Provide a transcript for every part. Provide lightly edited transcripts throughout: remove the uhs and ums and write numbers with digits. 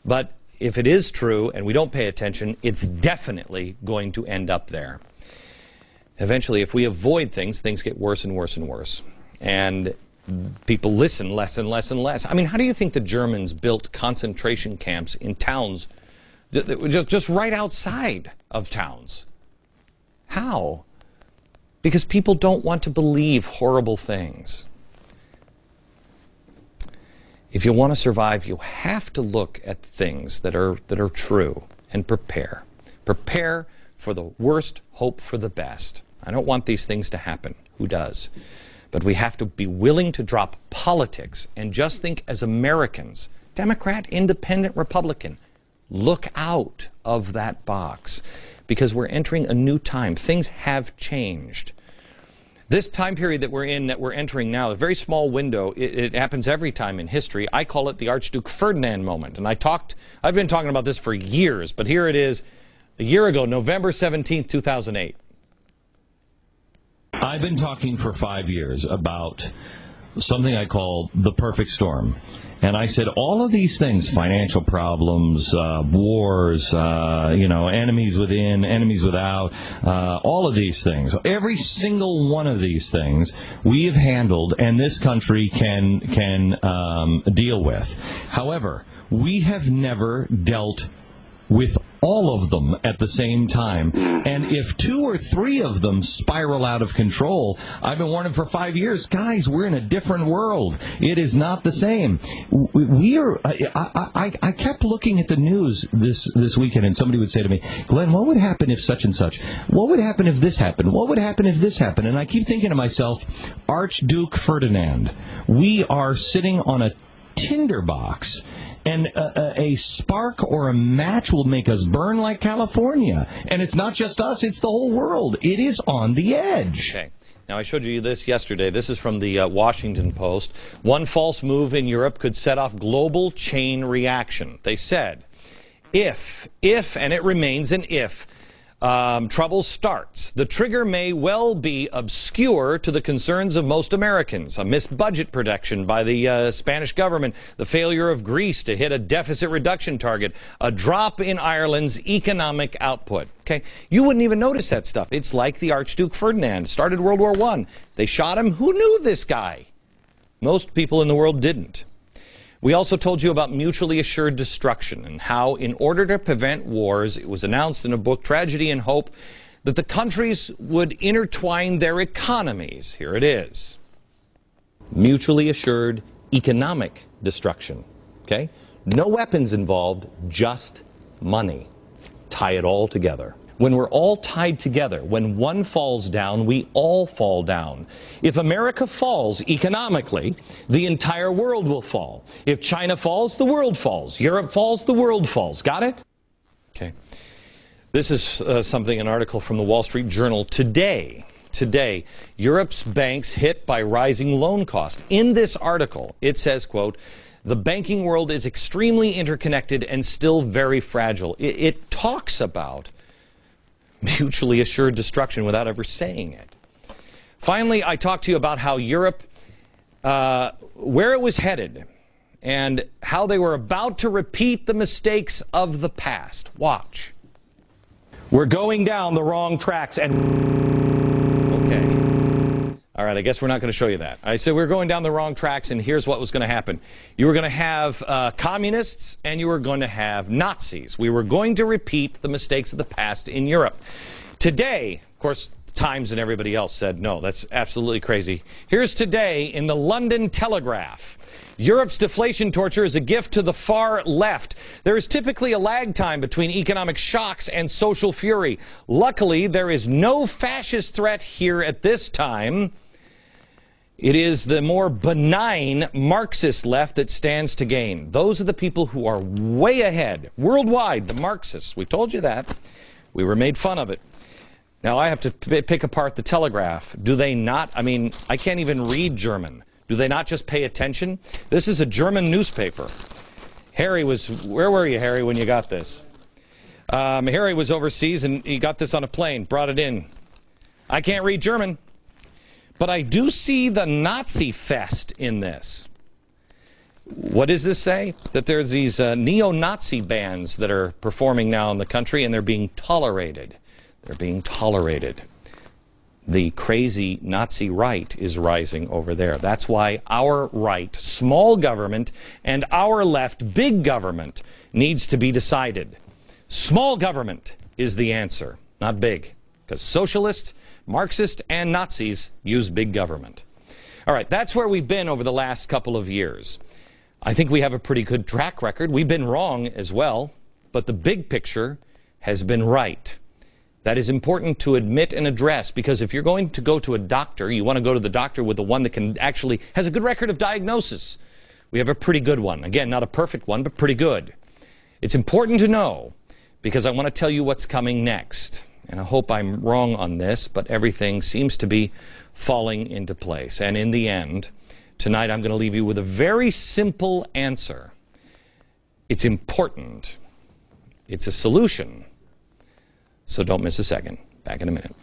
But if it is true and we don't pay attention, it's definitely going to end up there. Eventually, if we avoid things, things get worse and worse and worse. And people listen less and less and less. I mean, how do you think the Germans built concentration camps in towns just right outside of towns? How? Because people don't want to believe horrible things. If you want to survive, you have to look at things that are true and prepare. Prepare for the worst, hope for the best. I don't want these things to happen. Who does? But we have to be willing to drop politics and just think as Americans, Democrat, Independent, Republican, look out of that box because we're entering a new time. Things have changed. This time period that we're in, that we're entering now, a very small window, it happens every time in history. I call it the Archduke Ferdinand moment. And I've been talking about this for years, but here it is, a year ago, November 17th, 2008. I've been talking for 5 years about something I call the perfect storm. And I said all of these things, financial problems, wars, enemies within, enemies without, all of these things, every single one of these things we have handled and this country can deal with. However, we have never dealt with all of them at the same time. And if 2 or 3 of them spiral out of control, I've been warning for 5 years, guys, we're in a different world. It is not the same. I kept looking at the news this weekend, and somebody would say to me, Glenn, what would happen if such and such? What would happen if this happened? What would happen if this happened? And I keep thinking to myself, Archduke Ferdinand, we are sitting on a tinderbox, and a spark or a match will make us burn like California. And it's not just us, it's the whole world. It is on the edge. Okay. Now, I showed you this yesterday. This is from the Washington Post. One false move in Europe could set off global chain reaction. They said, if, and it remains an if, trouble starts, the trigger may well be obscure to the concerns of most Americans. A missed budget protection by the Spanish government, the failure of Greece to hit a deficit reduction target, a drop in Ireland's economic output. Okay, you wouldn't even notice that stuff. It's like the Archduke Ferdinand. Started World War I. They shot him. Who knew this guy? Most people in the world didn't. We also told you about mutually assured destruction and how, in order to prevent wars, it was announced in a book, Tragedy and Hope, that the countries would intertwine their economies. Here it is. Mutually assured economic destruction. Okay? No weapons involved, just money. Tie it all together. When we're all tied together, when one falls down, we all fall down. If America falls economically, the entire world will fall. If China falls, the world falls. Europe falls, the world falls. Got it? Okay. This is an article from the Wall Street Journal today. Today, Europe's banks hit by rising loan costs. In this article, it says, quote, the banking world is extremely interconnected and still very fragile. It talks about mutually assured destruction without ever saying it. Finally, I talked to you about how Europe, where it was headed, and how they were about to repeat the mistakes of the past. Watch. We're going down the wrong tracks and... Okay. All right, I guess we're not going to show you that. I said we're going down the wrong tracks, and here's what was going to happen. You were going to have communists, and you were going to have Nazis. We were going to repeat the mistakes of the past in Europe. Today, of course, Times and everybody else said, no, that's absolutely crazy. Here's today in the London Telegraph. Europe's deflation torture is a gift to the far left. There is typically a lag time between economic shocks and social fury. Luckily, there is no fascist threat here at this time. It is the more benign Marxist left that stands to gain. Those are the people who are way ahead. Worldwide, the Marxists. We told you that. We were made fun of it. Now I have to pick apart the Telegraph. Do they not? I mean, I can't even read German. Do they not just pay attention? This is a German newspaper. Harry was, where were you, Harry, when you got this? Harry was overseas and he got this on a plane, brought it in. I can't read German. But I do see the Nazi fest in this. What does this say? That there's these neo-Nazi bands that are performing now in the country, and they're being tolerated. They're being tolerated. The crazy Nazi right is rising over there. That's why our right, small government, and our left, big government, needs to be decided. Small government is the answer, not big, because socialists, Marxists, and Nazis use big government. All right, that's where we've been over the last couple of years. I think we have a pretty good track record. We've been wrong as well, but the big picture has been right. That is important to admit and address, because if you're going to go to a doctor, you want to go to the doctor with the one that can actually has a good record of diagnosis. We have a pretty good one. Again, not a perfect one, but pretty good. It's important to know, because I want to tell you what's coming next. And I hope I'm wrong on this, but everything seems to be falling into place. And in the end, tonight I'm going to leave you with a very simple answer. It's important. It's a solution. So don't miss a second. Back in a minute.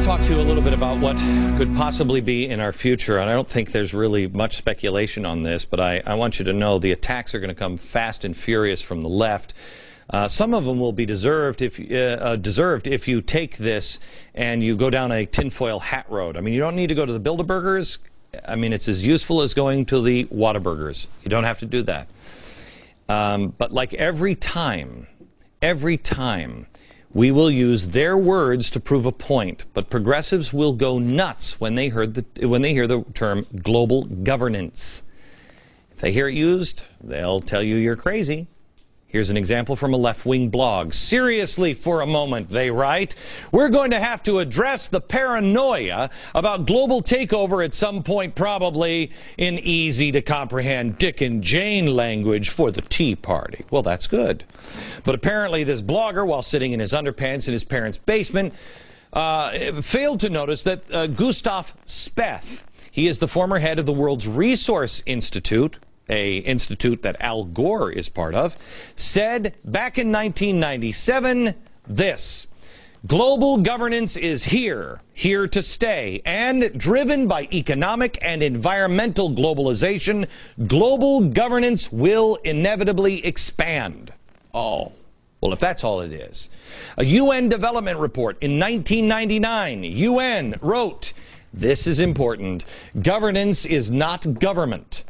Talk to you a little bit about what could possibly be in our future, and I don't think there's really much speculation on this, but I want you to know the attacks are going to come fast and furious from the left. Some of them will be deserved if you take this and you go down a tinfoil hat road. I mean, you don't need to go to the Bilderbergers. I mean, it's as useful as going to the Whataburgers. You don't have to do that. But like every time, we will use their words to prove a point, but progressives will go nuts when they hear the term global governance. If they hear it used, they'll tell you you're crazy. Here's an example from a left-wing blog. Seriously, for a moment, they write, we're going to have to address the paranoia about global takeover at some point, probably in easy-to-comprehend Dick and Jane language for the Tea Party. Well, that's good. But apparently this blogger, while sitting in his underpants in his parents' basement, failed to notice that Gustav Speth, he is the former head of the World's Resource Institute, an institute that Al Gore is part of, said back in 1997 this: global governance is here to stay, and driven by economic and environmental globalization, global governance will inevitably expand. Oh, well, if that's all it is. A UN development report in 1999, UN wrote, this is important, governance is not government.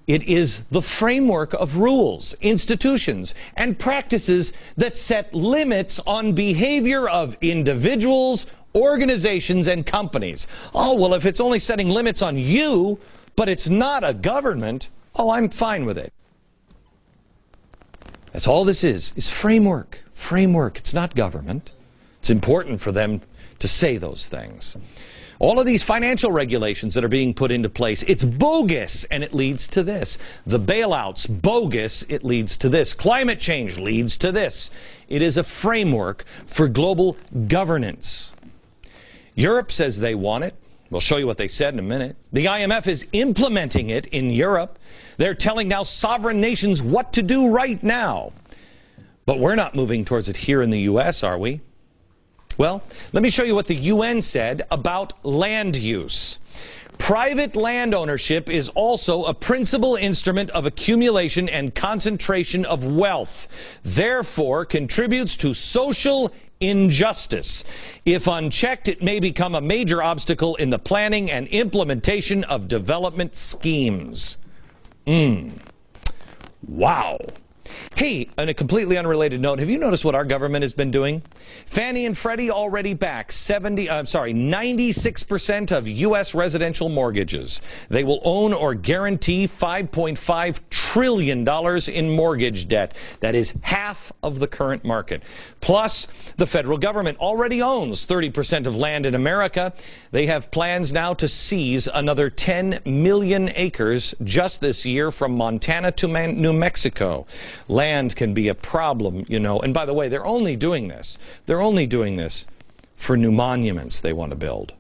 It is the framework of rules, institutions, and practices that set limits on behavior of individuals, organizations, and companies. Oh, well, if it's only setting limits on you, but it's not a government, oh, I'm fine with it. That's all this is framework. Framework. It's not government. It's important for them to say those things. All of these financial regulations that are being put into place, it's bogus, and it leads to this. The bailouts, bogus, it leads to this. Climate change leads to this. It is a framework for global governance. Europe says they want it. We'll show you what they said in a minute. The IMF is implementing it in Europe. They're telling now sovereign nations what to do right now. But we're not moving towards it here in the U.S., are we? Well, let me show you what the UN said about land use. Private land ownership is also a principal instrument of accumulation and concentration of wealth, therefore contributes to social injustice. If unchecked, it may become a major obstacle in the planning and implementation of development schemes. Wow. Hey, on a completely unrelated note, have you noticed what our government has been doing? Fannie and Freddie already back 96% of U.S. residential mortgages. They will own or guarantee $5.5 trillion in mortgage debt. That is half of the current market. Plus, the federal government already owns 30% of land in America. They have plans now to seize another 10 million acres just this year from Montana to New Mexico. Land can be a problem, you know. And by the way, they're only doing this. They're only doing this for new monuments they want to build.